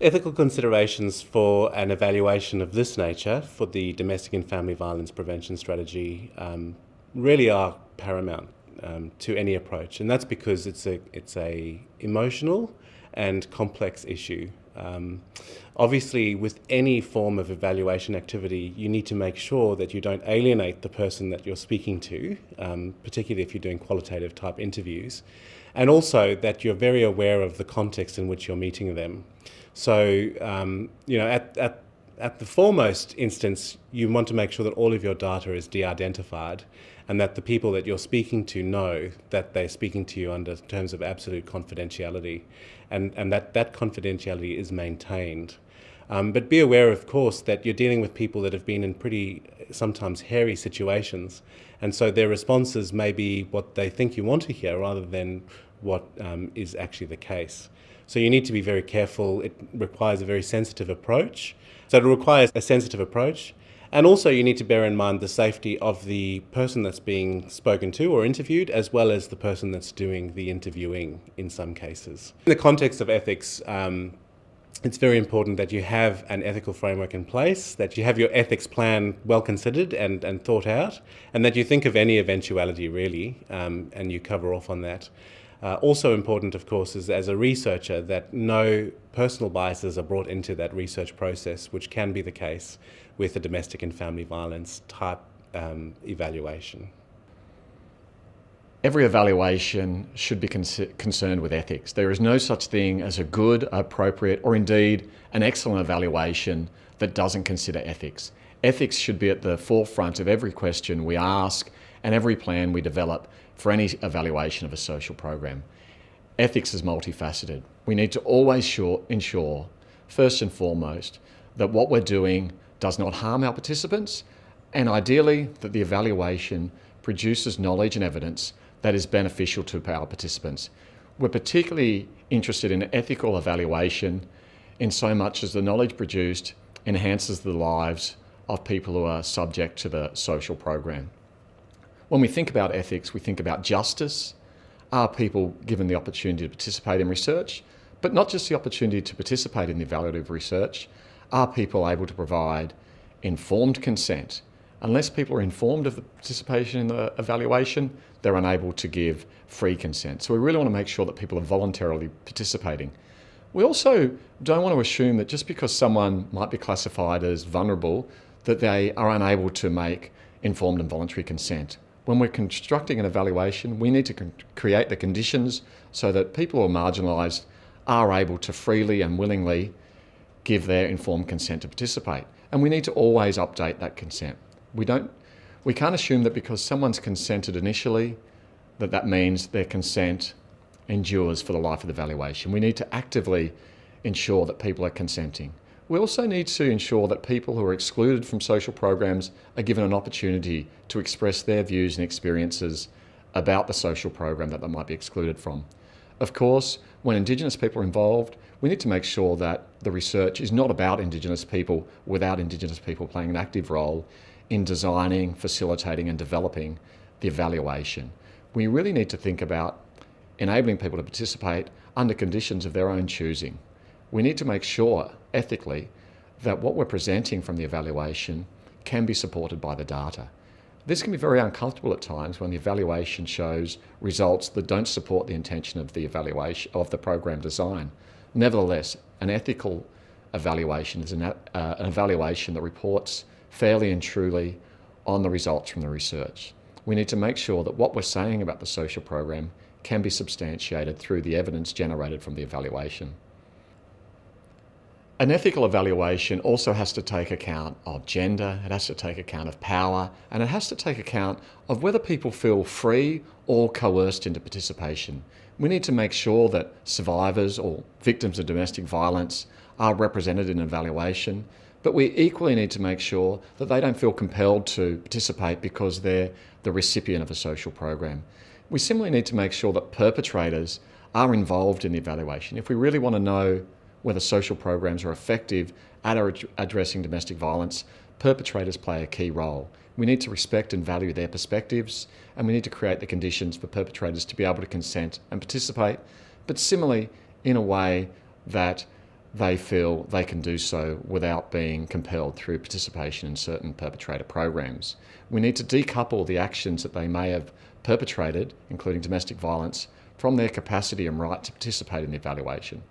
Ethical considerations for an evaluation of this nature for the domestic and family violence prevention strategy really are paramount to any approach, and that's because it's a emotional and complex issue. Obviously, with any form of evaluation activity, you need to make sure that you don't alienate the person that you're speaking to, particularly if you're doing qualitative type interviews, and also that you're very aware of the context in which you're meeting them. So, at the foremost instance, you want to make sure that all of your data is de-identified and that the people that you're speaking to know that they're speaking to you under terms of absolute confidentiality and that confidentiality is maintained. But be aware, of course, that you're dealing with people that have been in pretty, sometimes hairy situations, and so their responses may be what they think you want to hear rather than what is actually the case. So you need to be very careful. It requires a very sensitive approach. So it requires a sensitive approach. And also you need to bear in mind the safety of the person that's being spoken to or interviewed, as well as the person that's doing the interviewing in some cases. In the context of ethics, it's very important that you have an ethical framework in place, that you have your ethics plan well considered and thought out, and that you think of any eventuality really, and you cover off on that. Also important, of course, is as a researcher that no personal biases are brought into that research process, which can be the case with a domestic and family violence type evaluation. Every evaluation should be concerned with ethics. There is no such thing as a good, appropriate, or indeed an excellent evaluation that doesn't consider ethics. Ethics should be at the forefront of every question we ask and every plan we develop for any evaluation of a social program. Ethics is multifaceted. We need to always ensure, first and foremost, that what we're doing does not harm our participants, and ideally that the evaluation produces knowledge and evidence that is beneficial to our participants. We're particularly interested in ethical evaluation in so much as the knowledge produced enhances the lives of people who are subject to the social program. When we think about ethics, we think about justice. Are people given the opportunity to participate in research? But not just the opportunity to participate in the evaluative research. Are people able to provide informed consent? Unless people are informed of the participation in the evaluation, they're unable to give free consent. So we really want to make sure that people are voluntarily participating. We also don't want to assume that just because someone might be classified as vulnerable, that they are unable to make informed and voluntary consent. When we're constructing an evaluation, we need to create the conditions so that people who are marginalised are able to freely and willingly give their informed consent to participate. And we need to always update that consent. We can't assume that because someone's consented initially, that means their consent endures for the life of the evaluation. We need to actively ensure that people are consenting. We also need to ensure that people who are excluded from social programs are given an opportunity to express their views and experiences about the social program that they might be excluded from. Of course, when Indigenous people are involved, we need to make sure that the research is not about Indigenous people without Indigenous people playing an active role in designing, facilitating and developing the evaluation. We really need to think about enabling people to participate under conditions of their own choosing. We need to make sure, ethically, that what we're presenting from the evaluation can be supported by the data. This can be very uncomfortable at times when the evaluation shows results that don't support the intention of the evaluation of the program design. Nevertheless, an ethical evaluation is an evaluation that reports fairly and truly on the results from the research. We need to make sure that what we're saying about the social program can be substantiated through the evidence generated from the evaluation. An ethical evaluation also has to take account of gender, it has to take account of power, and it has to take account of whether people feel free or coerced into participation. We need to make sure that survivors or victims of domestic violence are represented in an evaluation, but we equally need to make sure that they don't feel compelled to participate because they're the recipient of a social program. We similarly need to make sure that perpetrators are involved in the evaluation. If we really want to know whether social programs are effective at addressing domestic violence, perpetrators play a key role. We need to respect and value their perspectives, and we need to create the conditions for perpetrators to be able to consent and participate, but similarly in a way that they feel they can do so without being compelled through participation in certain perpetrator programs. We need to decouple the actions that they may have perpetrated, including domestic violence, from their capacity and right to participate in the evaluation.